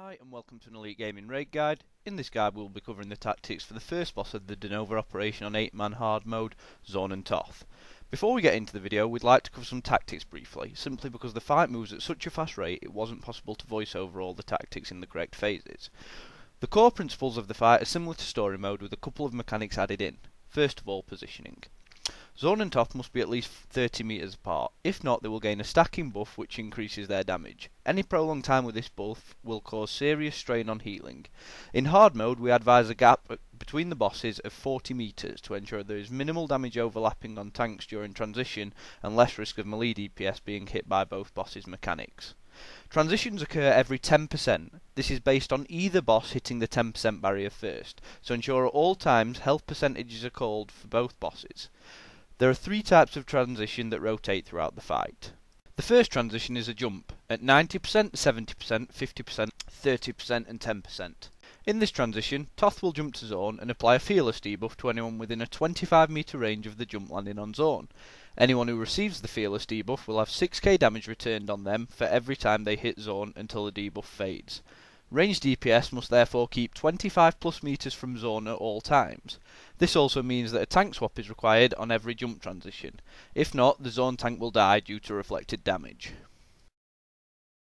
Hi and welcome to an Elite Gaming Raid Guide. In this guide we will be covering the tactics for the first boss of the Denova operation on 8-man hard mode, Zorn Toth. Before we get into the video, we'd like to cover some tactics briefly, simply because the fight moves at such a fast rate it wasn't possible to voice over all the tactics in the correct phases. The core principles of the fight are similar to story mode with a couple of mechanics added in. First of all, positioning. Zorn and Toth must be at least 30 meters apart. If not, they will gain a stacking buff which increases their damage. Any prolonged time with this buff will cause serious strain on healing. In hard mode, we advise a gap between the bosses of 40 meters to ensure there is minimal damage overlapping on tanks during transition and less risk of melee DPS being hit by both bosses' mechanics. Transitions occur every 10%. This is based on either boss hitting the 10% barrier first, so ensure at all times health percentages are called for both bosses. There are three types of transition that rotate throughout the fight. The first transition is a jump, at 90%, 70%, 50%, 30% and 10%. In this transition, Toth will jump to Zorn and apply a Fearless debuff to anyone within a 25 meter range of the jump landing on Zorn. Anyone who receives the Fearless debuff will have 6k damage returned on them for every time they hit Zorn until the debuff fades. Ranged DPS must therefore keep 25 plus meters from Zorn at all times. This also means that a tank swap is required on every jump transition. If not, the Zorn tank will die due to reflected damage.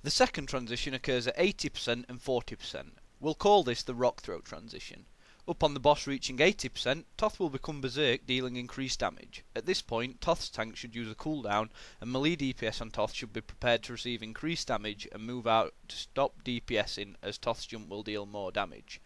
The second transition occurs at 80% and 40%. We'll call this the rock throw transition. Upon the boss reaching 80%, Toth will become berserk, dealing increased damage. At this point, Toth's tank should use a cooldown, and melee DPS on Toth should be prepared to receive increased damage and move out to stop DPSing, as Toth's jump will deal more damage.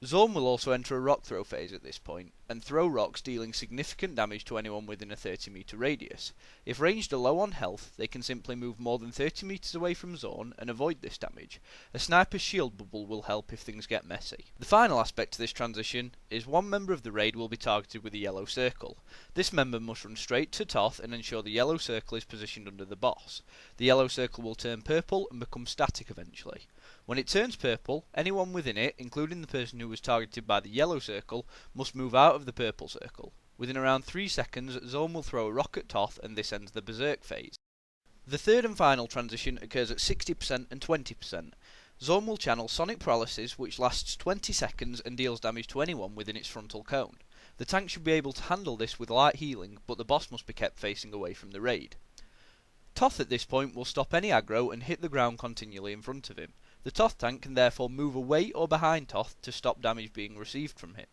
Zorn will also enter a rock throw phase at this point, and throw rocks dealing significant damage to anyone within a 30 meter radius. If ranged are low on health, they can simply move more than 30 meters away from Zorn and avoid this damage. A sniper's shield bubble will help if things get messy. The final aspect to this transition is one member of the raid will be targeted with a yellow circle. This member must run straight to Toth and ensure the yellow circle is positioned under the boss. The yellow circle will turn purple and become static eventually. When it turns purple, anyone within it, including the person who was targeted by the yellow circle, must move out of the purple circle. Within around 3 seconds, Zorn will throw a rock at Toth and this ends the berserk phase. The third and final transition occurs at 60% and 20%. Zorn will channel sonic paralysis which lasts 20 seconds and deals damage to anyone within its frontal cone. The tank should be able to handle this with light healing, but the boss must be kept facing away from the raid. Toth at this point will stop any aggro and hit the ground continually in front of him. The Toth tank can therefore move away or behind Toth to stop damage being received from him.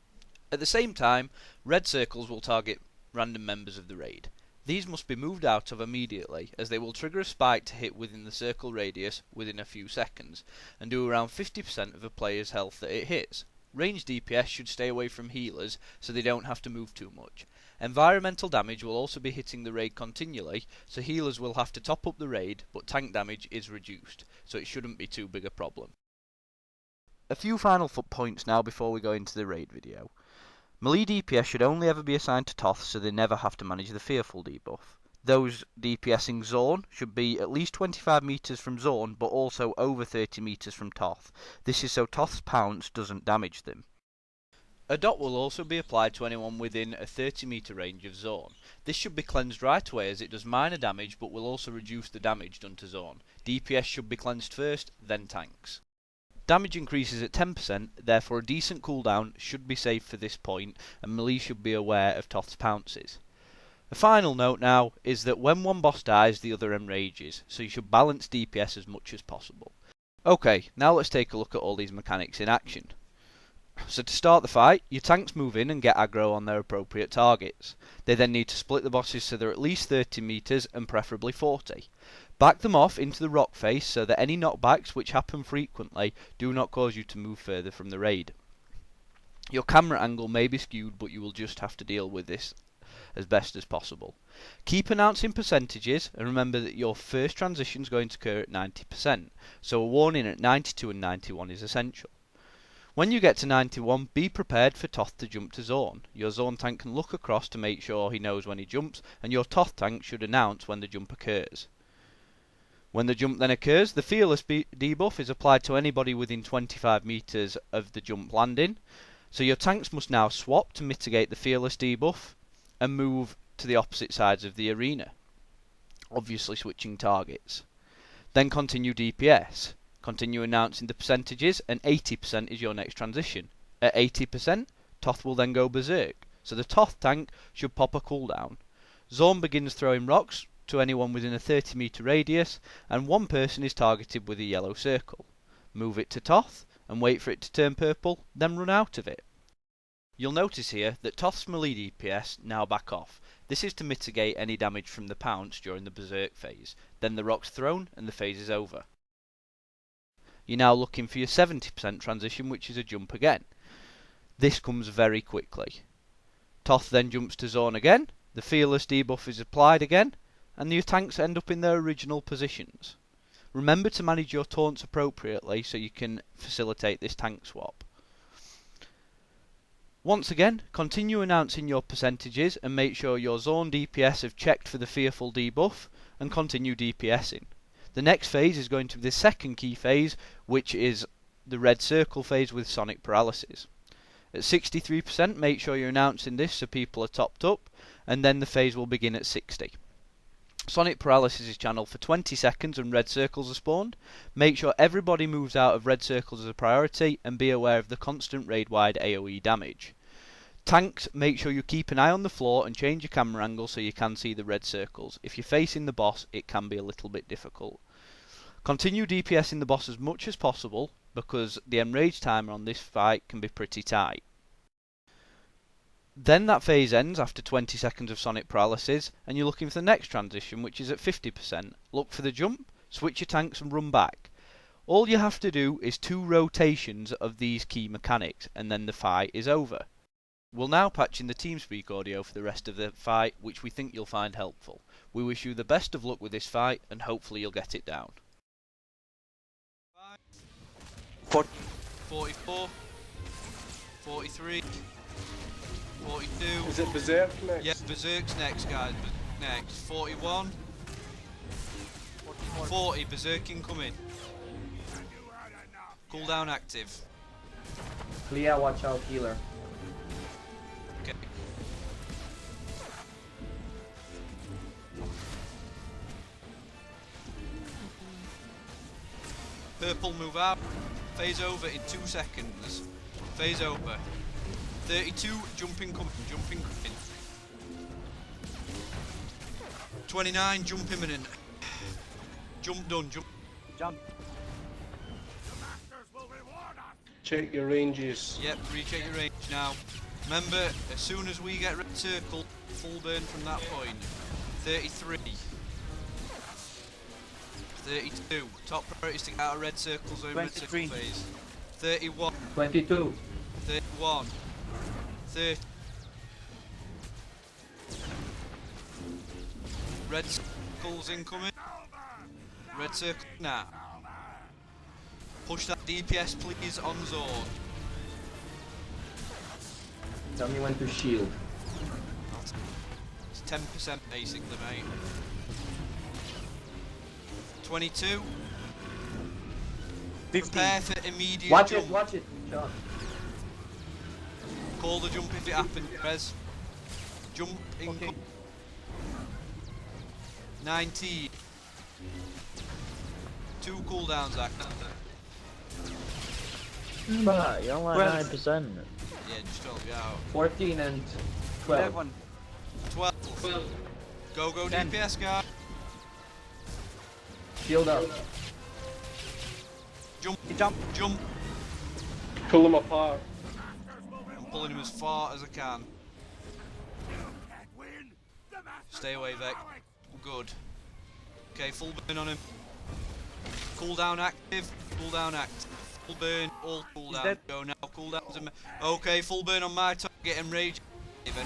At the same time, red circles will target random members of the raid. These must be moved out of immediately, as they will trigger a spike to hit within the circle radius within a few seconds, and do around 50% of a player's health that it hits. Ranged DPS should stay away from healers, so they don't have to move too much. Environmental damage will also be hitting the raid continually, so healers will have to top up the raid, but tank damage is reduced, so it shouldn't be too big a problem. A few final points now before we go into the raid video. Melee DPS should only ever be assigned to Toth, so they never have to manage the Fearful debuff. Those DPSing Zorn should be at least 25 meters from Zorn, but also over 30 meters from Toth. This is so Toth's pounce doesn't damage them. A dot will also be applied to anyone within a 30 meter range of Zorn. This should be cleansed right away as it does minor damage but will also reduce the damage done to Zorn. DPS should be cleansed first, then tanks. Damage increases at 10%, therefore a decent cooldown should be safe for this point, and melee should be aware of Toth's pounces. A final note now is that when one boss dies, the other enrages, so you should balance DPS as much as possible. Okay, now let's take a look at all these mechanics in action. So to start the fight, your tanks move in and get aggro on their appropriate targets. They then need to split the bosses so they're at least 30 meters and preferably 40. Back them off into the rock face so that any knockbacks, which happen frequently, do not cause you to move further from the raid. Your camera angle may be skewed, but you will just have to deal with this as best as possible. Keep announcing percentages and remember that your first transition is going to occur at 90%, so a warning at 92 and 91 is essential. When you get to 91, be prepared for Toth to jump to Zorn. Your Zorn tank can look across to make sure he knows when he jumps, and your Toth tank should announce when the jump occurs. When the jump then occurs, the Fearless debuff is applied to anybody within 25 meters of the jump landing, so your tanks must now swap to mitigate the Fearless debuff and move to the opposite sides of the arena, obviously switching targets. Then continue DPS. Continue announcing the percentages, and 80% is your next transition. At 80%, Toth will then go berserk, so the Toth tank should pop a cooldown. Zorn begins throwing rocks to anyone within a 30 meter radius, and one person is targeted with a yellow circle. Move it to Toth, and wait for it to turn purple, then run out of it. You'll notice here that Toth's melee DPS now back off. This is to mitigate any damage from the pounce during the berserk phase. Then the rock's thrown and the phase is over. You're now looking for your 70% transition, which is a jump again. This comes very quickly. Toth then jumps to Zorn again, the fearless debuff is applied again, and your tanks end up in their original positions. Remember to manage your taunts appropriately so you can facilitate this tank swap. Once again, continue announcing your percentages and make sure your Zorn DPS have checked for the fearful debuff, and continue DPSing. The next phase is going to be the second key phase, which is the red circle phase with sonic paralysis. At 63%, make sure you're announcing this so people are topped up, and then the phase will begin at 60. Sonic paralysis is channeled for 20 seconds and red circles are spawned. Make sure everybody moves out of red circles as a priority, and be aware of the constant raid-wide AoE damage. Tanks, make sure you keep an eye on the floor and change your camera angle so you can see the red circles. If you're facing the boss, it can be a little bit difficult. Continue DPSing the boss as much as possible, because the enrage timer on this fight can be pretty tight. Then that phase ends after 20 seconds of sonic paralysis, and you're looking for the next transition, which is at 50%. Look for the jump, switch your tanks and run back. All you have to do is 2 rotations of these key mechanics, and then the fight is over. We'll now patch in the TeamSpeak audio for the rest of the fight, which we think you'll find helpful. We wish you the best of luck with this fight, and hopefully you'll get it down. 44, 43, 42. Is it Berserk next? Yeah, Berserk's next, guys. Next. 41. 40, Berserk incoming. Cooldown active. Clear, watch out, healer. Okay. Purple move out. Phase over in 2 seconds. Phase over. 32, jumping coming, jumping coming. 29, jump imminent. Jump done, jump. Jump. Check your ranges. Yep, recheck your range now. Remember, as soon as we get red circle, full burn from that point. 33. 32. Top priority is to get out of red circle zone, red circle phase. 31. 22. 31. 30. Red circles incoming. Red circle now. Push that DPS please on Zorn. Tell me when to shield. It's 10% basically, mate. 22. 15. Prepare for immediate Watch jump. it, watch it. Shot. Call the jump if it happens, Rez. Jump in. Okay. 19. 2 cooldowns, Zach. But you're only 9%. Yeah, just help you out. 14 and 12. 12. Go 10. DPS guy. Shield up. Jump. Pull them apart. I'm pulling him as far as I can. Stay away, Vec. Good. Okay, full burn on him. Cooldown active. Cooldown active. Full burn. All cooldown. Go now. Cooldowns. Okay, full burn on my target. Enrage.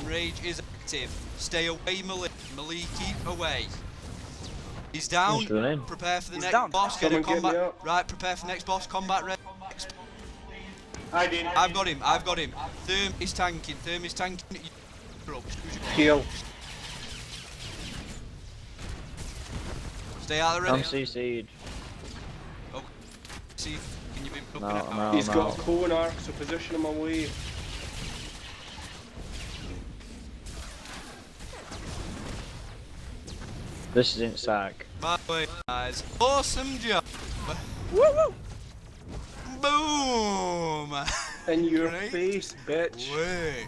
Enrage is active. Stay away, melee. Melee, keep away. He's down. Prepare for the next boss. Get a combat. Right, prepare for the next boss. Combat ready. I've got him. Therm is tanking. Heal. Stay out of the I'm ready. CC'd. Okay. See, can you be looking No, at no. He's got a cone arc, so position him away. This isn't sack. My way, guys. Awesome job. Woo woo! Boom! In your Great face, bitch. work.